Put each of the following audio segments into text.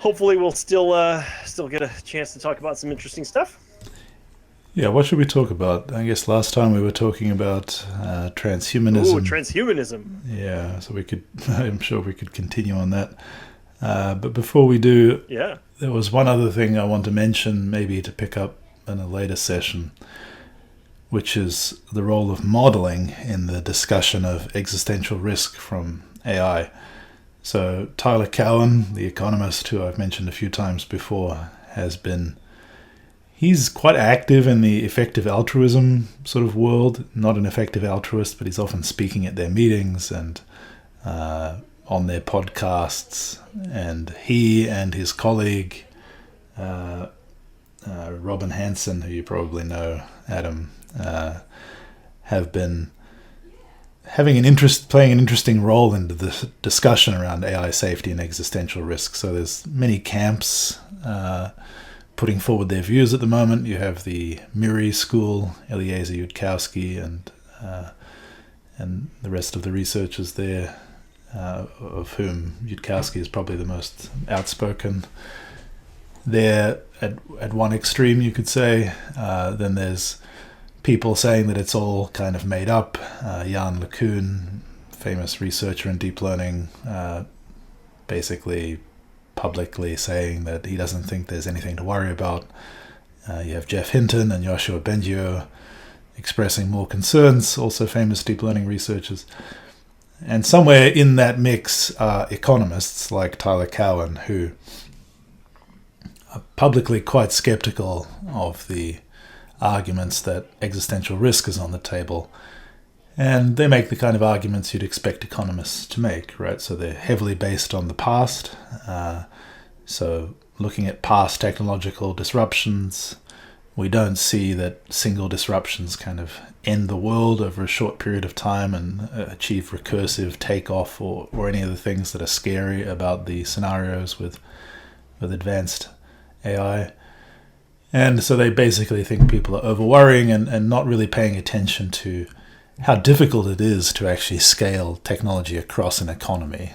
hopefully we'll still get a chance to talk about some interesting stuff. Yeah, what should we talk about? I guess last time we were talking about Ooh, transhumanism. transhumanism. Yeah, so we could, I'm sure we could continue on that. But before we do, Yeah. there was one other thing I want to mention, maybe to pick up in a later session, which is the role of modeling in the discussion of existential risk from AI. So, Tyler Cowen, the economist who I've mentioned a few times before, has been. He's quite active in the effective altruism sort of world. Not an effective altruist, but he's often speaking at their meetings and on their podcasts. And he and his colleague, uh, Robin Hanson, who you probably know, Adam, have been playing an interesting role in the discussion around AI safety and existential risk. So there's many camps putting forward their views at the moment. You have the Muri School, Eliezer Yudkowsky, and the rest of the researchers there, of whom Yudkowsky is probably the most outspoken. There, at one extreme, you could say. Then there's people saying that it's all kind of made up. Jan LeCun, famous researcher in deep learning, basically publicly saying that he doesn't think there's anything to worry about. You have Jeff Hinton and Yoshua Bengio expressing more concerns, also famous deep learning researchers. And somewhere in that mix are economists like Tyler Cowen, who are publicly quite skeptical of the arguments that existential risk is on the table. And they make the kind of arguments you'd expect economists to make, right? So they're heavily based on the past. So looking at past technological disruptions, we don't see that single disruptions kind of end the world over a short period of time and achieve recursive takeoff or any of the things that are scary about the scenarios with advanced AI. And so they basically think people are over worrying and not really paying attention to how difficult it is to actually scale technology across an economy.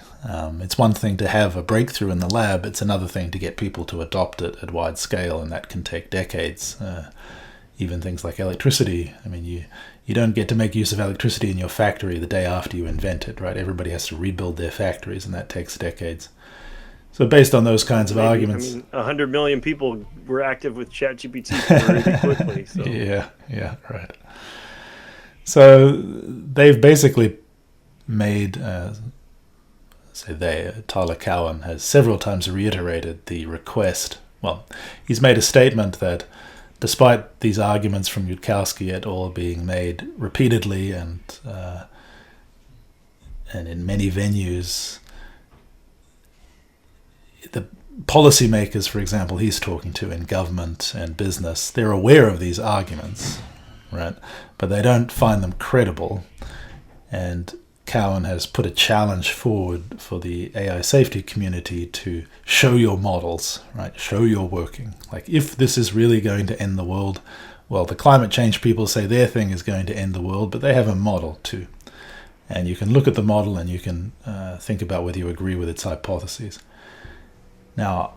It's one thing to have a breakthrough in the lab, it's another thing to get people to adopt it at wide scale, and that can take decades. Even things like electricity. I mean, you don't get to make use of electricity in your factory the day after you invent it, right? Everybody has to rebuild their factories, and that takes decades. So based on those kinds of arguments... 100 million people were active with ChatGPT very quickly. So. Yeah, right. So they've basically made, Tyler Cowen has several times reiterated the request. Well, he's made a statement that despite these arguments from Yudkowsky et al. Being made repeatedly and in many venues, the policymakers, for example, he's talking to in government and business, they're aware of these arguments, right? But they don't find them credible. And Cowen has put a challenge forward for the AI safety community to show your models, right? Show your working. Like, if this is really going to end the world, well, the climate change people say their thing is going to end the world, but they have a model too. And you can look at the model and you can think about whether you agree with its hypotheses. Now,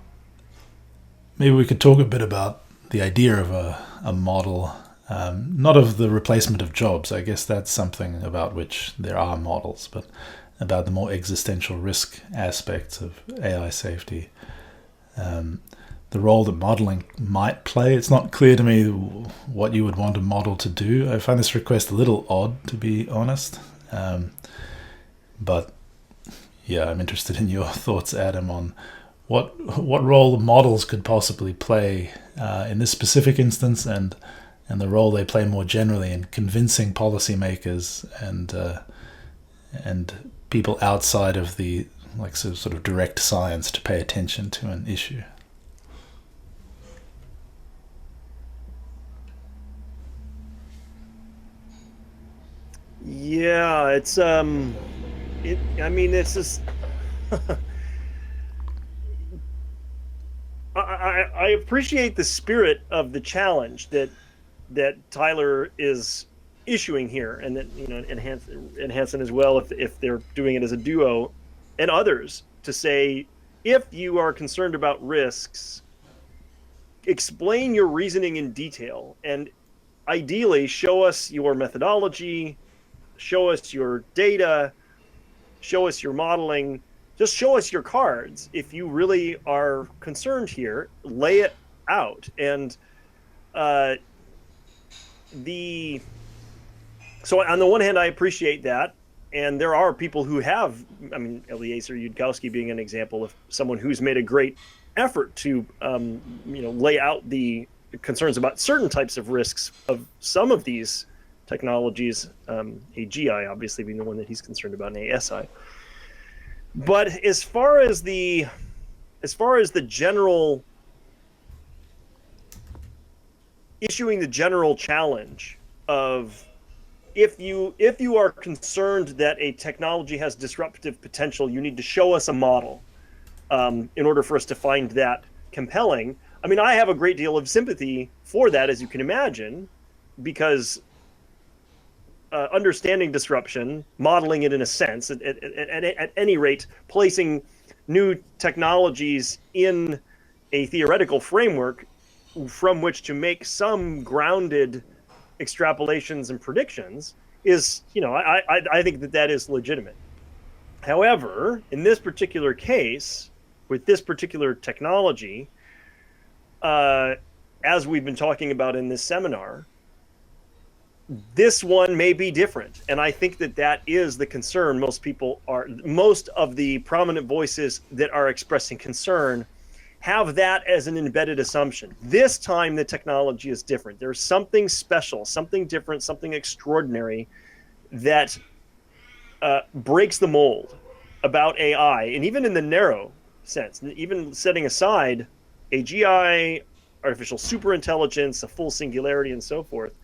maybe we could talk a bit about the idea of a model, not of the replacement of jobs. I guess that's something about which there are models, but about the more existential risk aspects of AI safety. The role that modeling might play. It's not clear to me what you would want a model to do. I find this request a little odd, to be honest. But yeah, I'm interested in your thoughts, Adam, on what role models could possibly play in this specific instance, and the role they play more generally in convincing policymakers and people outside of the sort of direct science to pay attention to an issue. Yeah, it's it's just I appreciate the spirit of the challenge that Tyler is issuing here, and that and Hanson as well, if they're doing it as a duo, and others, to say if you are concerned about risks, explain your reasoning in detail, and ideally show us your methodology, show us your data, show us your modeling, just show us your cards. If you really are concerned here, lay it out. And uh, the so on the one hand, I appreciate that. And there are people who have, I mean, Eliezer Yudkowsky being an example of someone who's made a great effort to, lay out the concerns about certain types of risks of some of these technologies, AGI obviously being the one that he's concerned about, and ASI. But as far as the general issuing the general challenge of if you are concerned that a technology has disruptive potential, you need to show us a model in order for us to find that compelling. I mean, I have a great deal of sympathy for that, as you can imagine, because understanding disruption, modeling it in a sense, at any rate, placing new technologies in a theoretical framework from which to make some grounded extrapolations and predictions is, I think that is legitimate. However, in this particular case, with this particular technology, as we've been talking about in this seminar, this one may be different. And I think that is the concern. Most of the prominent voices that are expressing concern have that as an embedded assumption. This time the technology is different. There's something special, something different, something extraordinary that breaks the mold about AI. And even in the narrow sense, even setting aside AGI, artificial superintelligence, a full singularity, and so forth,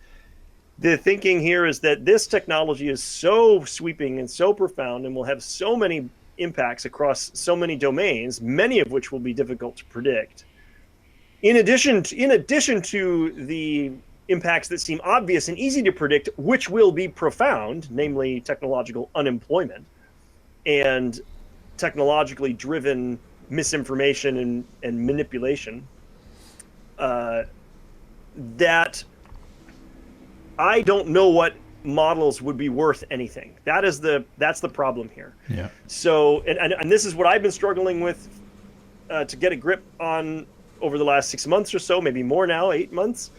the thinking here is that this technology is so sweeping and so profound and will have so many impacts across so many domains, many of which will be difficult to predict. In addition to the impacts that seem obvious and easy to predict, which will be profound, namely technological unemployment and technologically driven misinformation and manipulation, that I don't know what models would be worth anything. That's the problem here. Yeah. So, and this is what I've been struggling with to get a grip on over the last 6 months or so, maybe more now, 8 months,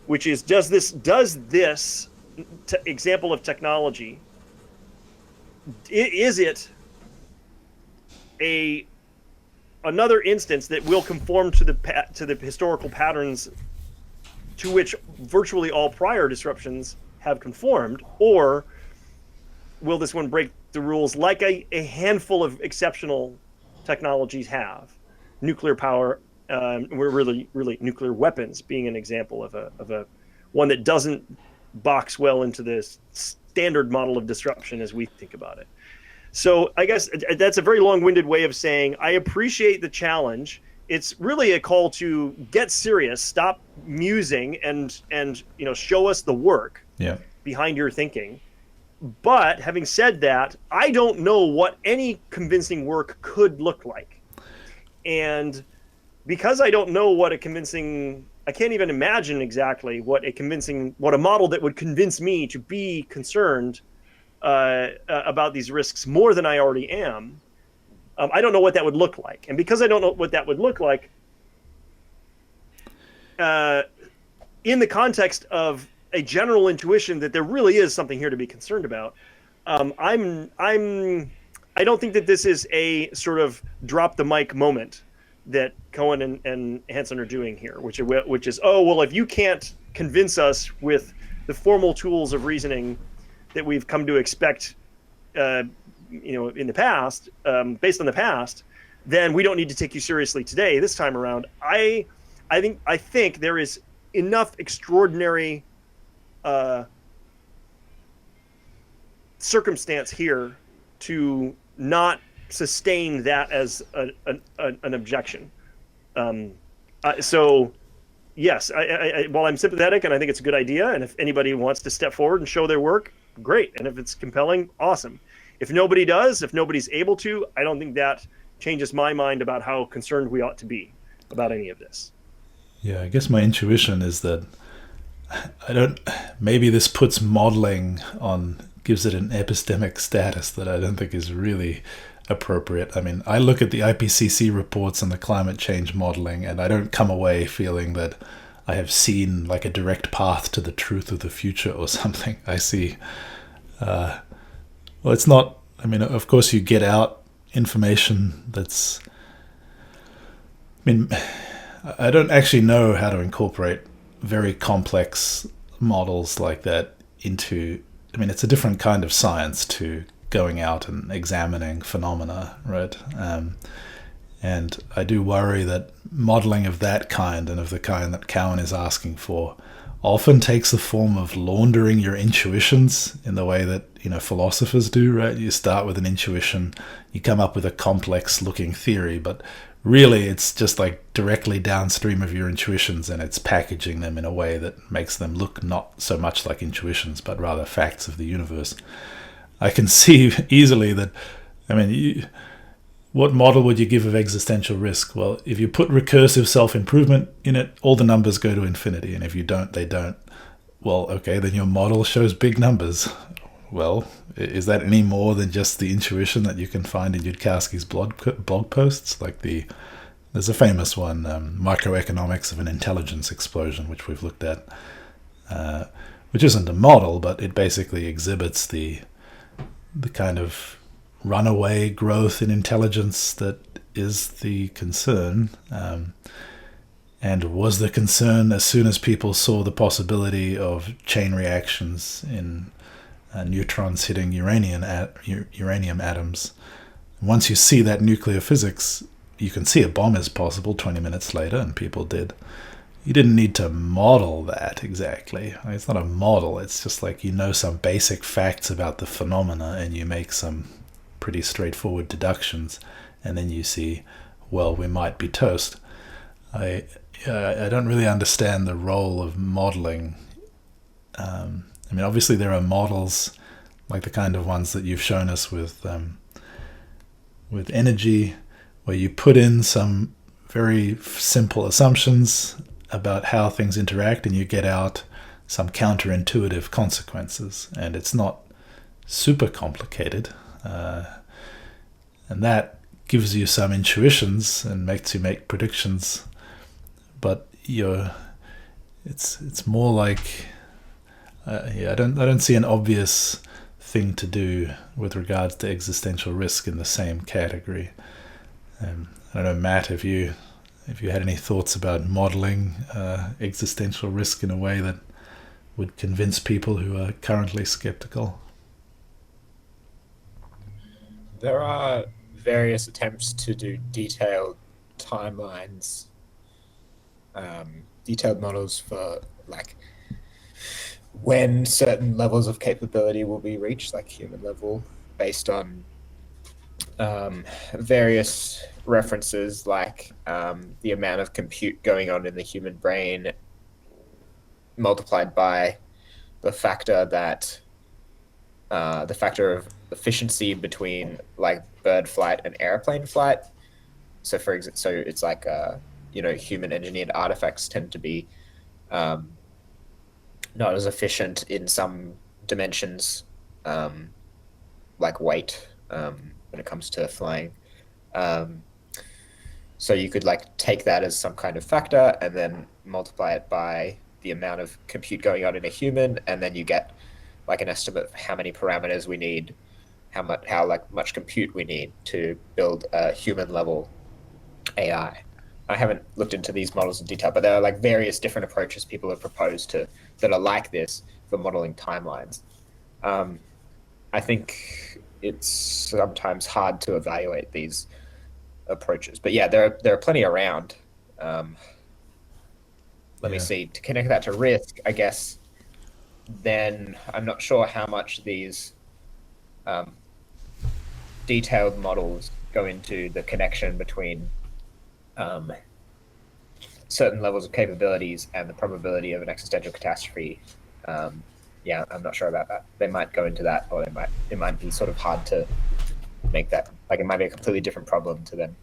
which is, does this example of technology, is it another instance that will conform to the historical patterns to which virtually all prior disruptions have conformed, or will this one break the rules like a handful of exceptional technologies have? Nuclear power, we're really nuclear weapons being an example of a one that doesn't box well into this standard model of disruption as we think about it. So I guess that's a very long-winded way of saying I appreciate the challenge. It's really a call to get serious, stop musing, and show us the work behind your thinking. But having said that, I don't know what any convincing work could look like. And because I don't know what I can't even imagine exactly what a model that would convince me to be concerned about these risks more than I already am. I don't know what that would look like. And because I don't know what that would look like, in the context of a general intuition that there really is something here to be concerned about, I don't think that this is a sort of drop the mic moment that Cowen and Hansen are doing here, which is, oh, well, if you can't convince us with the formal tools of reasoning that we've come to expect, in the past, based on the past, then we don't need to take you seriously today. This time around, I think there is enough extraordinary circumstance here to not sustain that as an objection. So, yes, while I'm sympathetic and I think it's a good idea, and if anybody wants to step forward and show their work, great. And if it's compelling, awesome. If nobody does, if nobody's able to, I don't think that changes my mind about how concerned we ought to be about any of this. Yeah, I guess my intuition is that I don't. Maybe this puts modeling on, gives it an epistemic status that I don't think is really appropriate. I mean, I look at the IPCC reports and the climate change modeling, and I don't come away feeling that I have seen like a direct path to the truth of the future or something. I see. Well, it's not. I mean, of course, you get out information that's. I mean, I don't actually know how to incorporate very complex models like that into. I mean, it's a different kind of science to going out and examining phenomena, right? And I do worry that modeling of that kind and of the kind that Cowen is asking for often takes the form of laundering your intuitions in the way that, you know, philosophers do, right? You start with an intuition, you come up with a complex looking theory, but really it's just like directly downstream of your intuitions, and it's packaging them in a way that makes them look not so much like intuitions but rather facts of the universe. I can see easily that, I mean, what model would you give of existential risk? Well, if you put recursive self-improvement in it, all the numbers go to infinity, and if you don't, they don't. Well, okay, then your model shows big numbers. Well, is that any more than just the intuition that you can find in Yudkowsky's blog posts? Like there's a famous one, Microeconomics of an Intelligence Explosion, which we've looked at, which isn't a model, but it basically exhibits the kind of runaway growth in intelligence that is the concern, and was the concern as soon as people saw the possibility of chain reactions in neutrons hitting uranium atoms. Once you see that nuclear physics, you can see a bomb is possible 20 minutes later, and people did. You didn't need to model that exactly. It's not a model, it's just like you know some basic facts about the phenomena and you make some pretty straightforward deductions, and then you see, well, we might be toast. I don't really understand the role of modeling. I mean, obviously there are models like the kind of ones that you've shown us with energy, where you put in some very simple assumptions about how things interact and you get out some counterintuitive consequences, and it's not super complicated. And that gives you some intuitions and makes you make predictions, but it's more like I don't see an obvious thing to do with regards to existential risk in the same category. I don't know, Matt, if you had any thoughts about modeling existential risk in a way that would convince people who are currently skeptical. There are various attempts to do detailed timelines, detailed models for like when certain levels of capability will be reached, like human level, based on various references, like the amount of compute going on in the human brain multiplied by the factor of efficiency between like bird flight and airplane flight. So so it's like human engineered artifacts tend to be not as efficient in some dimensions, like weight, when it comes to flying. So you could like take that as some kind of factor and then multiply it by the amount of compute going on in a human, and then you get like an estimate of how many parameters we need, how much compute we need to build a human level AI. I haven't looked into these models in detail, but there are like various different approaches people have proposed that are like this for modeling timelines. I think it's sometimes hard to evaluate these approaches, but yeah, there are plenty around. Let me see. To connect that to risk, I guess, then I'm not sure how much these detailed models go into the connection between certain levels of capabilities and the probability of an existential catastrophe. I'm not sure about that. They might go into that, or it might be sort of hard to make that, like, it might be a completely different problem to then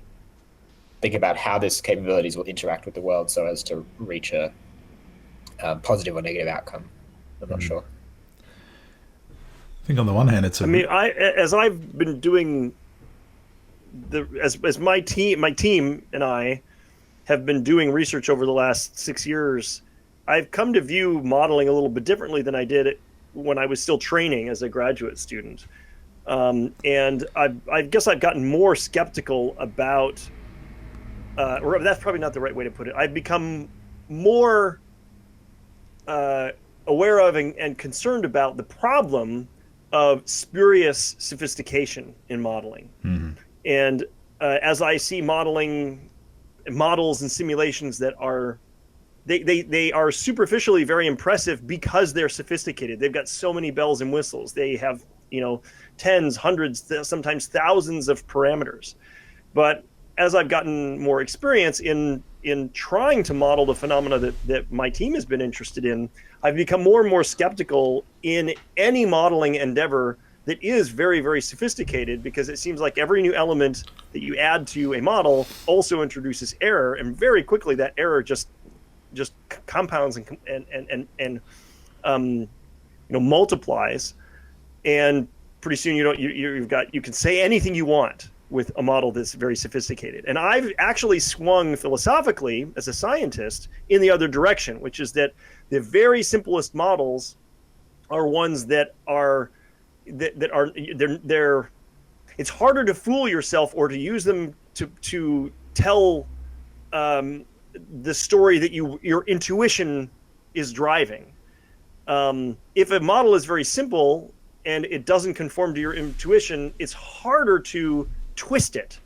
think about how this capabilities will interact with the world so as to reach a positive or negative outcome. I'm not sure. I think on the one hand, it's I mean, as I've been doing as my team and I have been doing research over the last 6 years, I've come to view modeling a little bit differently than I did when I was still training as a graduate student. And I guess I've gotten more skeptical about, or that's probably not the right way to put it. I've become more aware of and concerned about the problem of spurious sophistication in modeling. Mm-hmm. And as I see models and simulations that are, they are superficially very impressive because they're sophisticated. They've got so many bells and whistles. They have, tens, hundreds, sometimes thousands of parameters. But as I've gotten more experience in trying to model the phenomena that my team has been interested in, I've become more and more skeptical in any modeling endeavor that is very, very sophisticated, because it seems like every new element that you add to a model also introduces error, and very quickly that error just compounds and multiplies, and pretty soon you can say anything you want with a model that's very sophisticated. And I've actually swung philosophically as a scientist in the other direction, which is that the very simplest models are ones that are they're it's harder to fool yourself or to use them to tell the story that your intuition is driving. If a model is very simple and it doesn't conform to your intuition, it's harder to twist it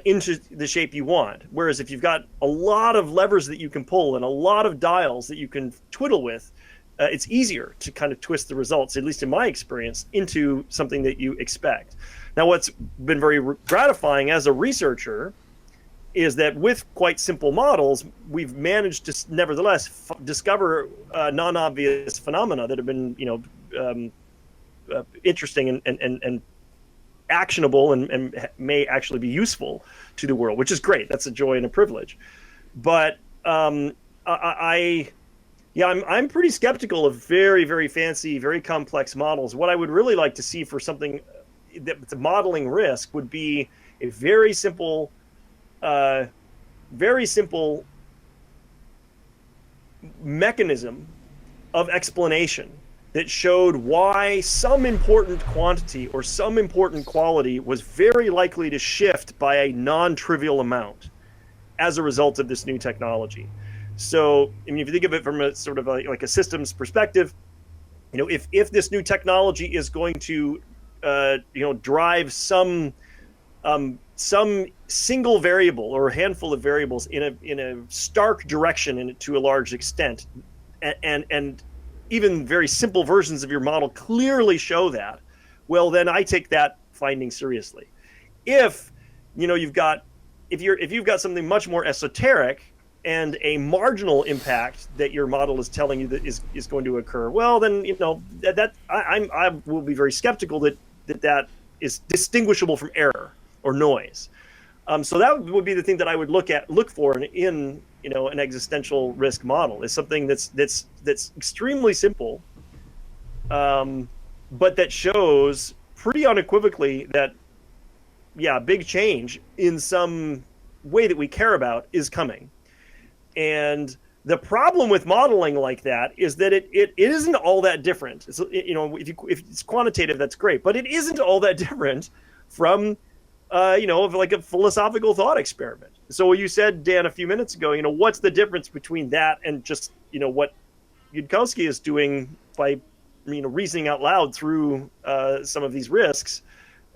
into the shape you want. Whereas if you've got a lot of levers that you can pull and a lot of dials that you can twiddle with, it's easier to kind of twist the results, at least in my experience, into something that you expect. Now, what's been very gratifying as a researcher is that with quite simple models, we've managed to nevertheless discover non-obvious phenomena that have been, interesting and actionable and may actually be useful to the world, which is great. That's a joy and a privilege. But I'm pretty skeptical of very, very fancy, very complex models. What I would really like to see for something that's a modeling risk would be a very simple mechanism of explanation that showed why some important quantity or some important quality was very likely to shift by a non-trivial amount as a result of this new technology. So, I mean, if you think of it from a sort of like a systems perspective, if this new technology is going to, drive some single variable or a handful of variables in a stark direction to a large extent, and even very simple versions of your model clearly show that, well, then I take that finding seriously. If you've got something much more esoteric and a marginal impact that your model is telling you that is going to occur, well, then I will be very skeptical that is distinguishable from error or noise. So that would be the thing that I would look for in an existential risk model, is something that's extremely simple, but that shows pretty unequivocally that big change in some way that we care about is coming. And the problem with modeling like that is that it isn't all that different. So, if it's quantitative, that's great, but it isn't all that different from like a philosophical thought experiment. So you said, Dan, a few minutes ago, what's the difference between that and just, what Yudkowsky is doing by, reasoning out loud through some of these risks?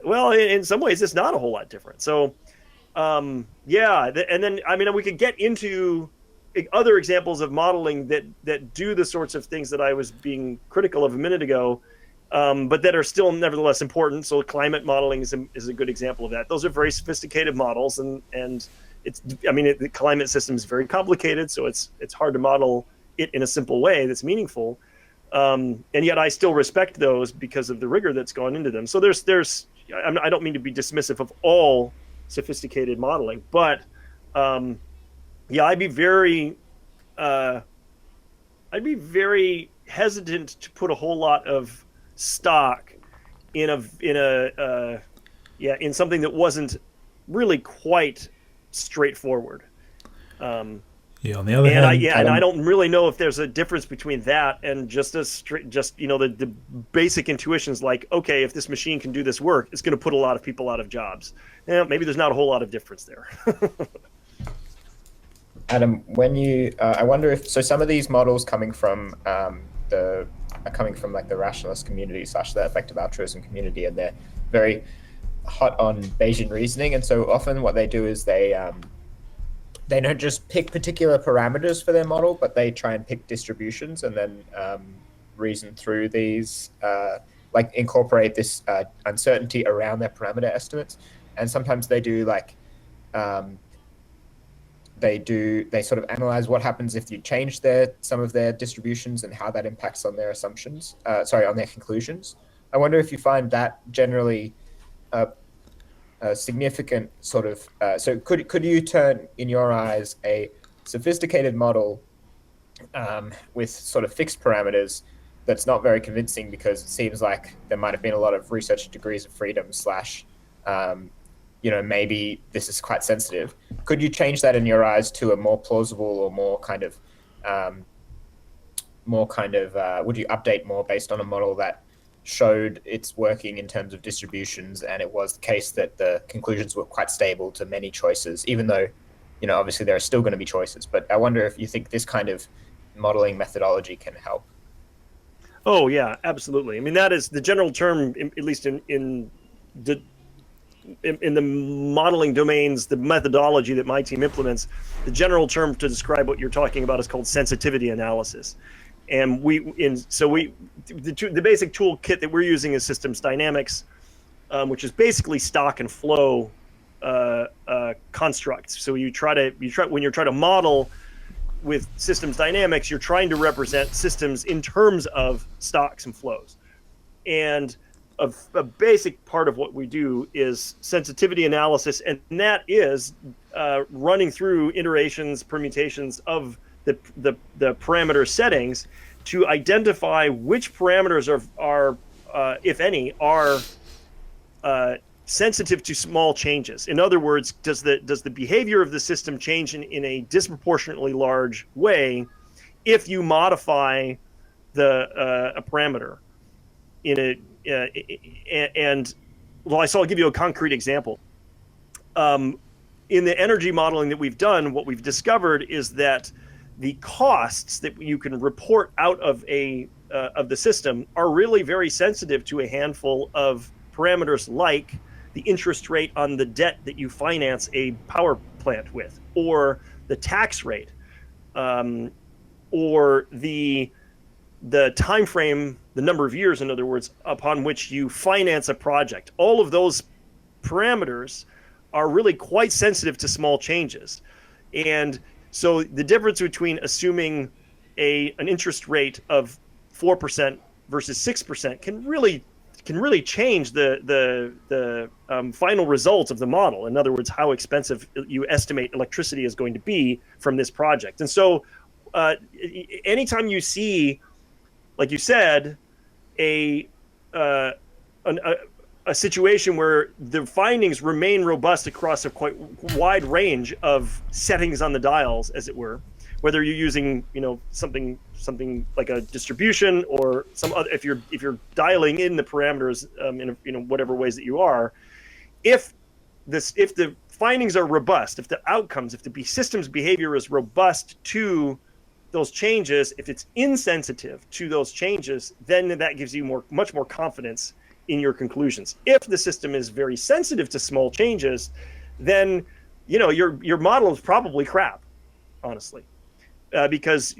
Well, in some ways, it's not a whole lot different. So, and then, we could get into other examples of modeling that do the sorts of things that I was being critical of a minute ago, but that are still nevertheless important. So climate modeling is a good example of that. Those are very sophisticated models, and the climate system is very complicated, so it's hard to model it in a simple way that's meaningful. And yet I still respect those because of the rigor that's gone into them. So there's I don't mean to be dismissive of all sophisticated modeling, but yeah, I'd be very hesitant to put a whole lot of stock in something that wasn't really quite straightforward. Yeah, on the other hand, And I don't really know if there's a difference between that and just the basic intuitions like, okay, if this machine can do this work, it's going to put a lot of people out of jobs. Maybe there's not a whole lot of difference there. Adam, I wonder if some of these models coming from like the rationalist community / the effective altruism community, and they're very hot on Bayesian reasoning, and so often what they do is they don't just pick particular parameters for their model, but they try and pick distributions and then reason through these, like incorporate this uncertainty around their parameter estimates. And sometimes they do like they sort of analyze what happens if you change some of their distributions and how that impacts on their assumptions, on their conclusions. I wonder if you find that generally a significant sort of, so could you turn, in your eyes, a sophisticated model with sort of fixed parameters that's not very convincing because it seems like there might have been a lot of research degrees of freedom / maybe this is quite sensitive. Could you change that in your eyes to a more plausible or more kind of, would you update more based on a model that showed it's working in terms of distributions, and it was the case that the conclusions were quite stable to many choices, even though, obviously there are still going to be choices. But I wonder if you think this kind of modeling methodology can help. Oh yeah, absolutely. I mean, that is the general term, at least in the modeling domains, the methodology that my team implements. The general term to describe what you're talking about is called sensitivity analysis. And the basic toolkit that we're using is systems dynamics, which is basically stock and flow constructs. So when you're trying to model with systems dynamics, you're trying to represent systems in terms of stocks and flows. And a basic part of what we do is sensitivity analysis, and that is running through iterations, permutations of the parameter settings to identify which parameters are if any, are sensitive to small changes. In other words, does the behavior of the system change in a disproportionately large way if you modify a parameter so I'll give you a concrete example. In the energy modeling that we've done, what we've discovered is that the costs that you can report out of the system are really very sensitive to a handful of parameters, like the interest rate on the debt that you finance a power plant with, or the tax rate, or the time frame, the number of years, in other words, upon which you finance a project. All of those parameters are really quite sensitive to small changes. And so the difference between assuming an interest rate of 4% versus 6% can really change the final results of the model. In other words, how expensive you estimate electricity is going to be from this project. And so anytime you see, like you said, a situation where the findings remain robust across a quite wide range of settings on the dials, as it were, whether you're using something like a distribution or some other, if you're dialing in the parameters in whatever ways that you are, if the findings are robust, if the outcomes, if the system's behavior is robust to those changes, if it's insensitive to those changes, then that gives you much more confidence in your conclusions. If the system is very sensitive to small changes, then your model is probably crap, honestly, because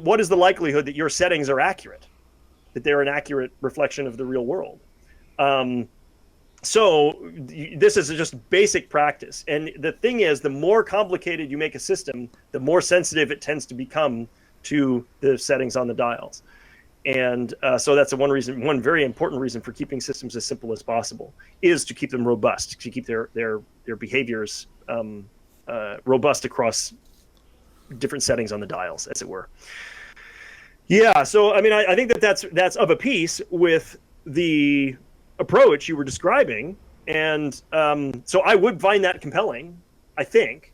what is the likelihood that your settings are accurate, that they're an accurate reflection of the real world? So this is just basic practice. And the thing is, the more complicated you make a system, the more sensitive it tends to become to the settings on the dials. And so that's one very important reason for keeping systems as simple as possible, is to keep them robust, to keep their behaviors robust across different settings on the dials, as it were. Yeah, so I mean, I think that's of a piece with the approach you were describing, and so I would find that compelling, I think.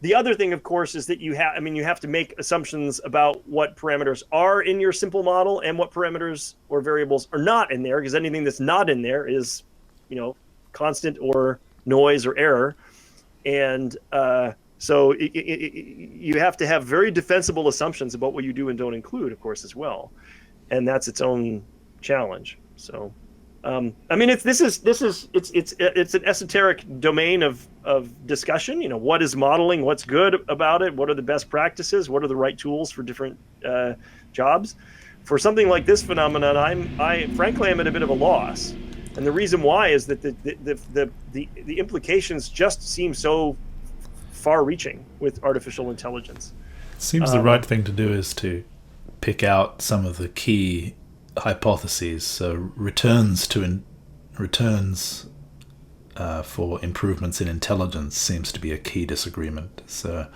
The other thing, of course, is that you have to make assumptions about what parameters are in your simple model and what parameters or variables are not in there, because anything that's not in there is, constant or noise or error. And so you have to have very defensible assumptions about what you do and don't include, of course, as well. And that's its own challenge. So, I mean, it's an esoteric domain of discussion. What is modeling? What's good about it? What are the best practices? What are the right tools for different jobs? For something like this phenomenon, I frankly am at a bit of a loss. And the reason why is that the implications just seem so far-reaching with artificial intelligence. It seems the right thing to do is to pick out some of the key hypotheses. So returns for improvements in intelligence seems to be a key disagreement. So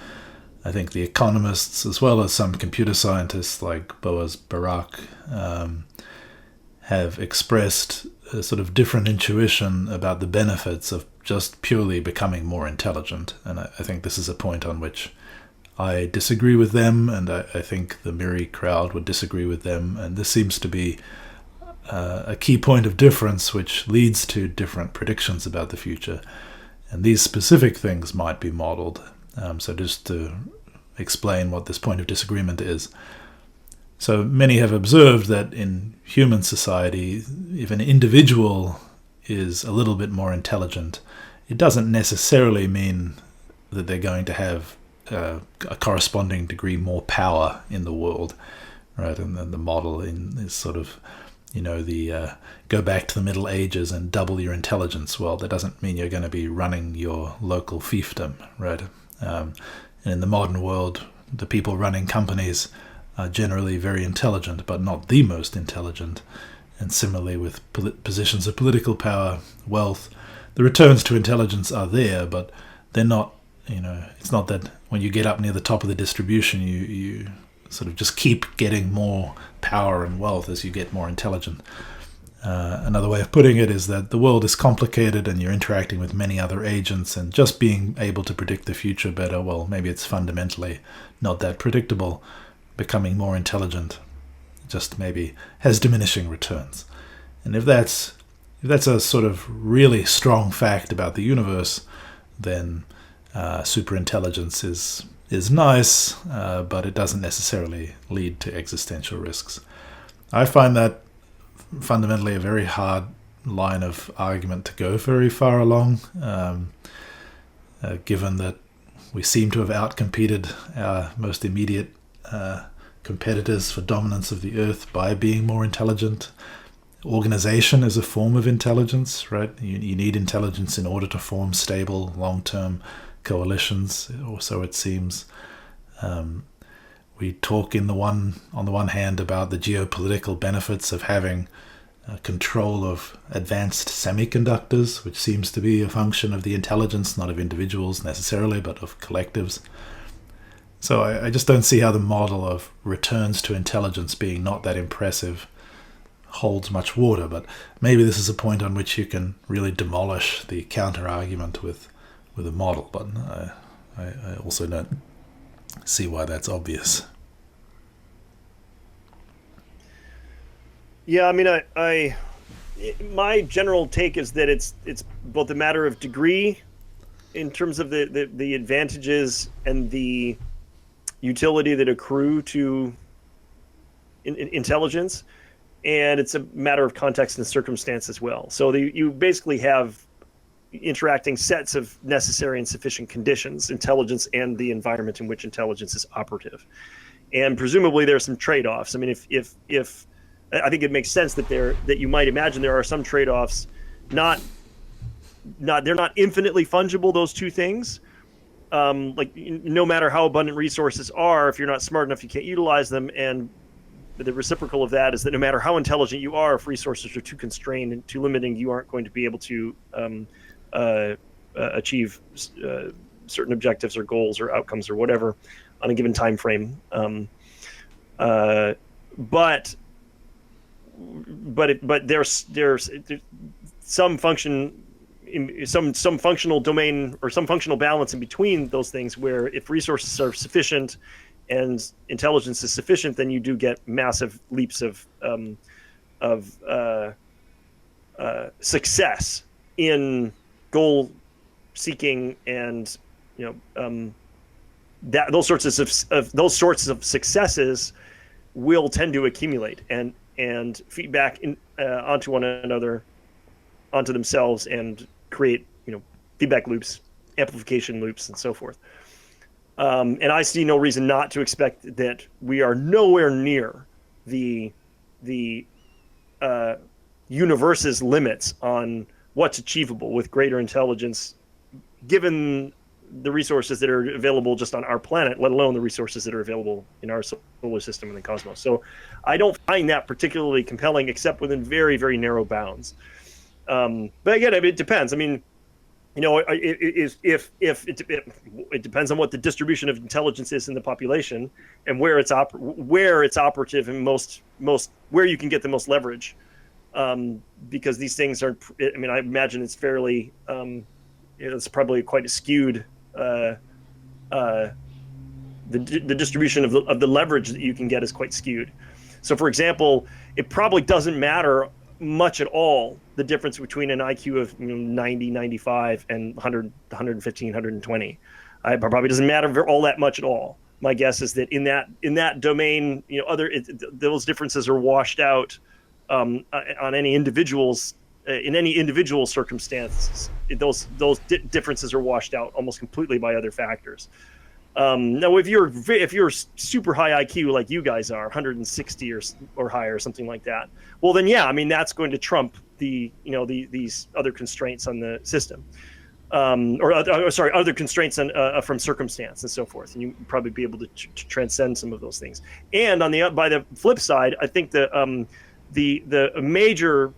I think the economists, as well as some computer scientists like Boaz Barak, have expressed a sort of different intuition about the benefits of just purely becoming more intelligent. And I think this is a point on which I disagree with them, and I think the Miri crowd would disagree with them. And this seems to be a key point of difference, which leads to different predictions about the future. And these specific things might be modeled. So just to explain what this point of disagreement is. So many have observed that in human society, if an individual is a little bit more intelligent, it doesn't necessarily mean that they're going to have a corresponding degree more power in the world, right? And then the model is sort of, the go back to the Middle Ages and double your intelligence. Well, that doesn't mean you're going to be running your local fiefdom, right? And in the modern world, the people running companies are generally very intelligent, but not the most intelligent. And similarly with positions of political power, wealth, the returns to intelligence are there, but they're not, it's not that when you get up near the top of the distribution, you sort of just keep getting more power and wealth as you get more intelligent. Another way of putting it is that the world is complicated and you're interacting with many other agents, and just being able to predict the future better, well, maybe it's fundamentally not that predictable. Becoming more intelligent just maybe has diminishing returns. And if that's a sort of really strong fact about the universe, then superintelligence is nice, but it doesn't necessarily lead to existential risks. I find that fundamentally a very hard line of argument to go very far along, given that we seem to have outcompeted our most immediate competitors for dominance of the earth by being more intelligent. Organization is a form of intelligence, right? You need intelligence in order to form stable, long-term coalitions, or so it seems. We talk on the one hand about the geopolitical benefits of having control of advanced semiconductors, which seems to be a function of the intelligence, not of individuals necessarily, but of collectives. So I just don't see how the model of returns to intelligence being not that impressive holds much water, but maybe this is a point on which you can really demolish the counter-argument with a model, but I also don't see why that's obvious. Yeah, I mean, my general take is that it's both a matter of degree in terms of the advantages and the utility that accrue to intelligence, and it's a matter of context and circumstance as well. So you basically have interacting sets of necessary and sufficient conditions, intelligence and the environment in which intelligence is operative. And presumably there are some trade-offs. I mean, if I think it makes sense that you might imagine there are some trade-offs, they're not infinitely fungible, those two things. Like no matter how abundant resources are, if you're not smart enough, you can't utilize them. And the reciprocal of that is that no matter how intelligent you are, if resources are too constrained and too limiting, you aren't going to be able to achieve certain objectives or goals or outcomes or whatever on a given time frame. But there's some function, some functional domain or some functional balance in between those things, where if resources are sufficient and intelligence is sufficient, then you do get massive leaps of success in goal seeking, and that those sorts of successes will tend to accumulate and feedback onto one another, onto themselves, and create feedback loops, amplification loops, and so forth. And I see no reason not to expect that we are nowhere near the universe's limits on what's achievable with greater intelligence, given the resources that are available just on our planet, let alone the resources that are available in our solar system and the cosmos. So I don't find that particularly compelling, except within very, very narrow bounds. But again, it depends. I mean, if it depends on what the distribution of intelligence is in the population and where it's operative and most where you can get the most leverage, because these things are. I mean, I imagine it's fairly. It's probably quite a skewed. The distribution of the leverage that you can get is quite skewed. So, for example, it probably doesn't matter much at all the difference between an IQ of 90, 95 and 100, 115, 120. It probably doesn't matter all that much at all. My guess is that in that domain, those differences are washed out on any individuals. In any individual circumstance, those differences are washed out almost completely by other factors. Now, if you're super high IQ like you guys are, 160 or higher, or something like that, well then yeah, I mean that's going to trump these other constraints on the system, other constraints from circumstance and so forth, and you probably be able to transcend some of those things. And by the flip side, I think the major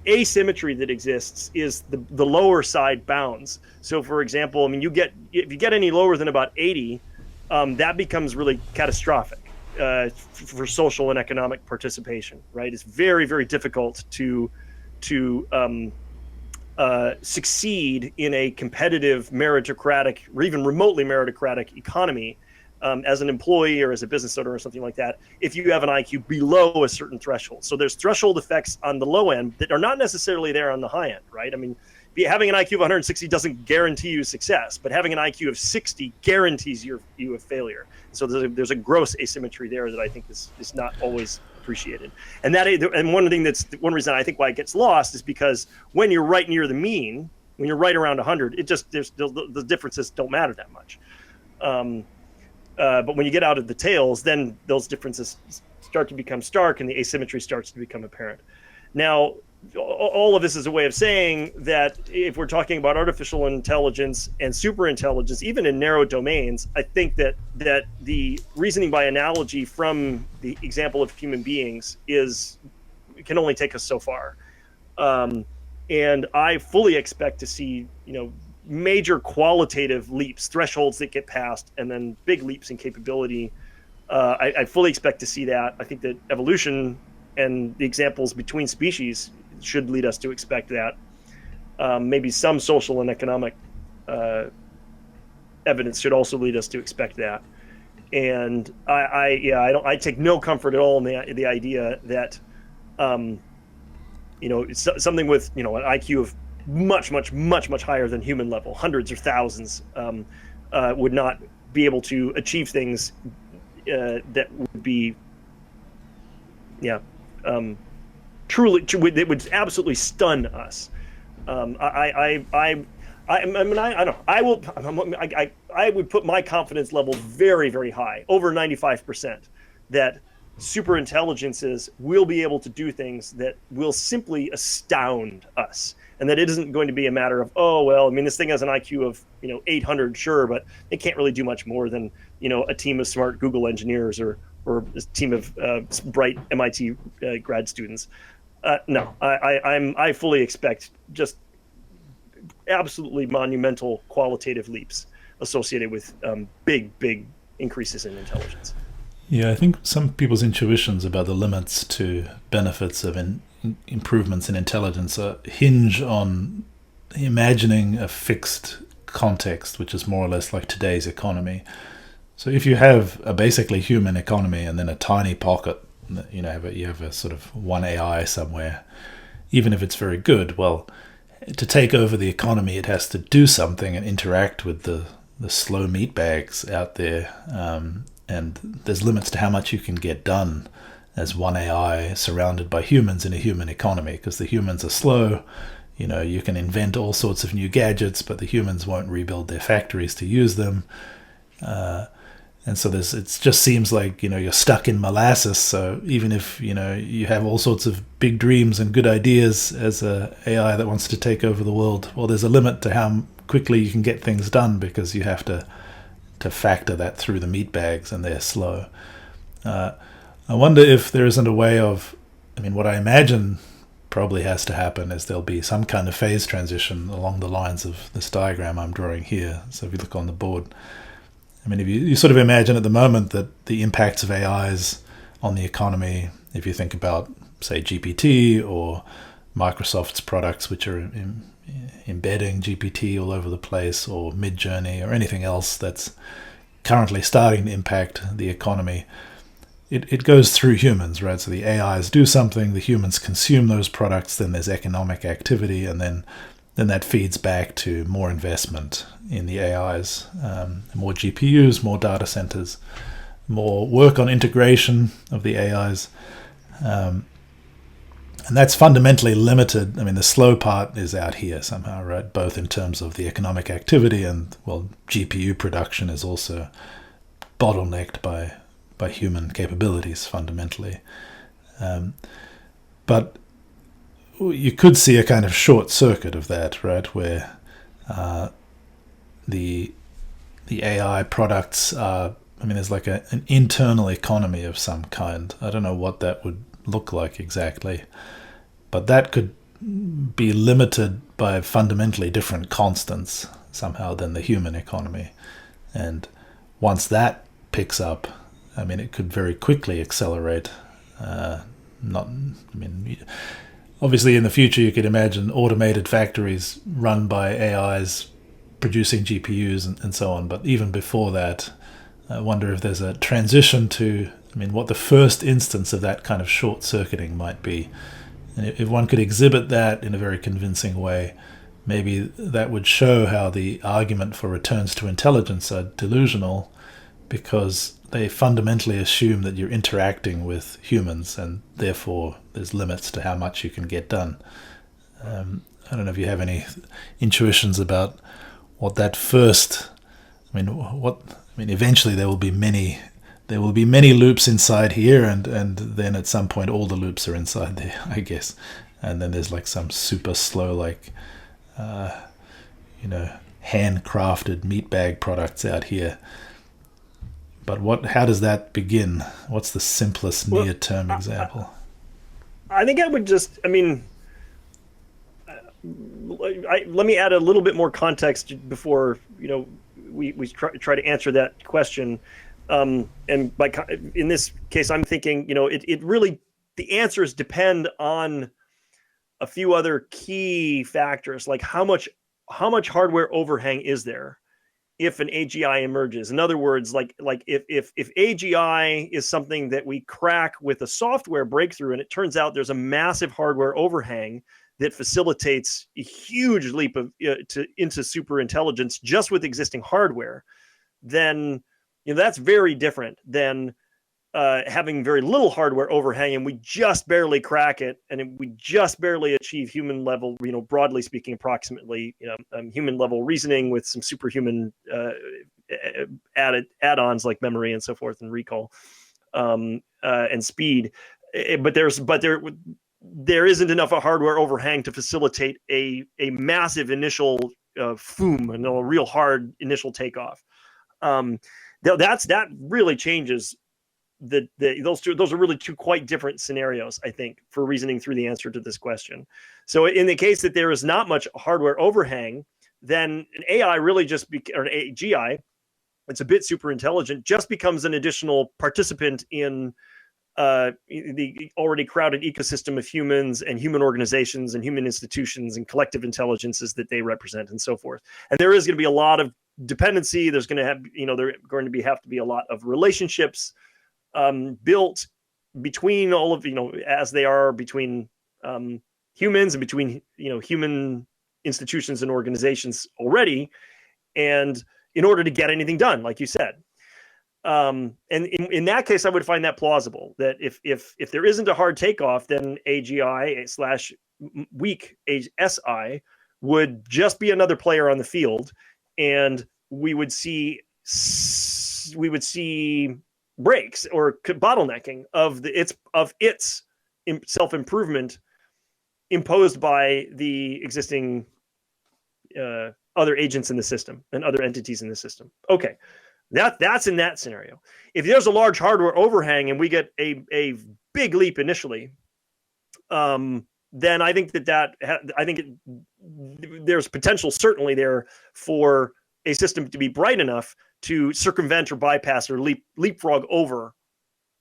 asymmetry that exists is the lower side bounds. So, for example, I mean, if you get any lower than about 80, that becomes really catastrophic for social and economic participation. Right? It's very, very difficult to succeed in a competitive, meritocratic, or even remotely meritocratic economy as an employee or as a business owner or something like that, if you have an IQ below a certain threshold. So there's threshold effects on the low end that are not necessarily there on the high end, right? I mean, having an IQ of 160 doesn't guarantee you success, but having an IQ of 60 guarantees you a failure. So there's a gross asymmetry there that I think is not always appreciated. And one reason I think why it gets lost is because when you're right near the mean, when you're right around 100, the differences don't matter that much. But when you get out of the tails, then those differences start to become stark and the asymmetry starts to become apparent. Now, all of this is a way of saying that if we're talking about artificial intelligence and superintelligence, even in narrow domains, I think that the reasoning by analogy from the example of human beings can only take us so far. And I fully expect to see, major qualitative leaps, thresholds that get passed, and then big leaps in capability. I fully expect to see that. I think that evolution and the examples between species should lead us to expect that. Maybe some social and economic evidence should also lead us to expect that. And I take no comfort at all in the idea that something with an IQ of much higher than human level, hundreds or thousands, would not be able to achieve things that would be, truly, that would absolutely stun us. I would put my confidence level very, very high, over 95%, that super intelligences will be able to do things that will simply astound us. And that it isn't going to be a matter of, this thing has an IQ of 800, sure, but it can't really do much more than a team of smart Google engineers or or a team of bright MIT grad students. No, I fully expect just absolutely monumental qualitative leaps associated with big increases in intelligence. Yeah, I think some people's intuitions about the limits to benefits of improvements in intelligence hinge on imagining a fixed context, which is more or less like today's economy. So if you have a basically human economy and then a tiny pocket, you have a sort of one AI somewhere, even if it's very good, well, to take over the economy, it has to do something and interact with the slow meat bags out there. And there's limits to how much you can get done as one AI surrounded by humans in a human economy, because the humans are slow. You can invent all sorts of new gadgets, but the humans won't rebuild their factories to use them. And so it just seems like, you're stuck in molasses. So even if, you have all sorts of big dreams and good ideas as a AI that wants to take over the world, well, there's a limit to how quickly you can get things done, because you have to factor that through the meat bags, and they're slow. I wonder if there isn't a way of, what I imagine probably has to happen is there'll be some kind of phase transition along the lines of this diagram I'm drawing here. So if you look on the board, if you sort of imagine at the moment that the impacts of AIs on the economy, if you think about, say, GPT or Microsoft's products, which are embedding GPT all over the place, or Midjourney, or anything else that's currently starting to impact the economy, it goes through humans, right? So the AIs do something, the humans consume those products, then there's economic activity, and then that feeds back to more investment in the AIs, more GPUs, more data centers, more work on integration of the AIs. And that's fundamentally limited. The slow part is out here somehow, right? Both in terms of the economic activity and, well, GPU production is also bottlenecked by human capabilities fundamentally. But you could see a kind of short circuit of that, right? Where the AI products are, there's like an internal economy of some kind. I don't know what that would look like exactly, but that could be limited by fundamentally different constants somehow than the human economy. And once that picks up, it could very quickly accelerate. Obviously in the future you could imagine automated factories run by AIs producing GPUs and so on, but even before that, I wonder if there's a transition to what the first instance of that kind of short-circuiting might be. And if one could exhibit that in a very convincing way, maybe that would show how the argument for returns to intelligence are delusional, because they fundamentally assume that you're interacting with humans, and therefore there's limits to how much you can get done. I don't know if you have any intuitions about what that first... eventually there will be many loops inside here, and then at some point all the loops are inside there, I guess. And then there's like some super slow, handcrafted meat bag products out here. But how does that begin? What's the simplest near-term example? I think I would just, let me add a little bit more context before, we try to answer that question. And in this case, I'm thinking, it really, the answers depend on a few other key factors, like how much hardware overhang is there if an AGI emerges. In other words, like if AGI is something that we crack with a software breakthrough, and it turns out there's a massive hardware overhang that facilitates a huge leap into super intelligence just with existing hardware, then that's very different than having very little hardware overhang, and we just barely crack it, and we just barely achieve human level, broadly speaking, approximately, human level reasoning with some superhuman add-ons like memory and so forth, and recall, and speed. But there isn't enough of hardware overhang to facilitate a massive initial foom and a real hard initial takeoff. That really changes those are really two quite different scenarios, I think, for reasoning through the answer to this question. So in the case that there is not much hardware overhang, then an AI really or an AGI, it's a bit super intelligent, just becomes an additional participant in the already crowded ecosystem of humans and human organizations and human institutions and collective intelligences that they represent and so forth. And there is going to be a lot of dependency. There's going to have, have to be a lot of relationships built between all of, as they are between humans and between, human institutions and organizations already. And in order to get anything done, like you said. And in that case, I would find that plausible, that if there isn't a hard takeoff, then AGI / weak SI would just be another player on the field, and we would see breaks or bottlenecking of its self-improvement imposed by the existing other agents in the system and other entities in the system. Okay. That's in that scenario. If there's a large hardware overhang and we get a big leap initially, then I think there's potential certainly there for a system to be bright enough to circumvent or bypass or leapfrog over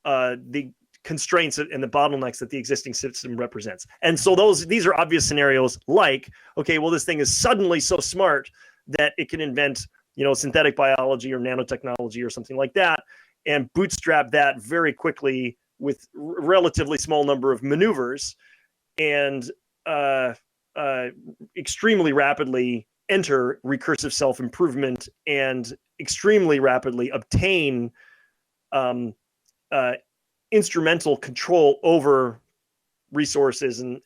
the constraints and the bottlenecks that the existing system represents. And so these are obvious scenarios like, okay, well, this thing is suddenly so smart that it can invent synthetic biology or nanotechnology or something like that, and bootstrap that very quickly with relatively small number of maneuvers, and extremely rapidly enter recursive self-improvement and extremely rapidly obtain instrumental control over resources and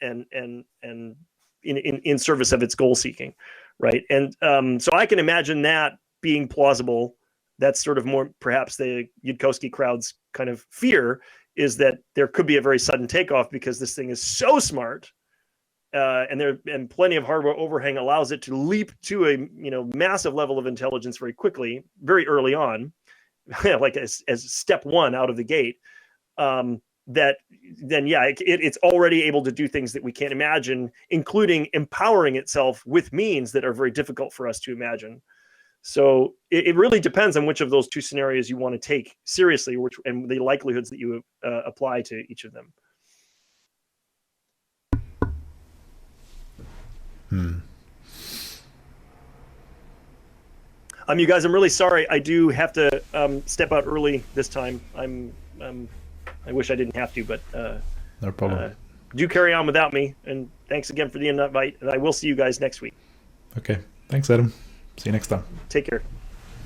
in service of its goal seeking. Right. And so I can imagine that being plausible. That's sort of more perhaps the Yudkowsky crowd's kind of fear, is that there could be a very sudden takeoff because this thing is so smart, and plenty of hardware overhang allows it to leap to a massive level of intelligence very quickly, very early on, like as step one out of the gate. It's already able to do things that we can't imagine, including empowering itself with means that are very difficult for us to imagine. So it really depends on which of those two scenarios you want to take seriously, and the likelihoods that you apply to each of them. You guys, I'm really sorry. I do have to step out early this time. I wish I didn't have to, but no problem. Do carry on without me. And thanks again for the invite. And I will see you guys next week. Okay. Thanks, Adam. See you next time. Take care.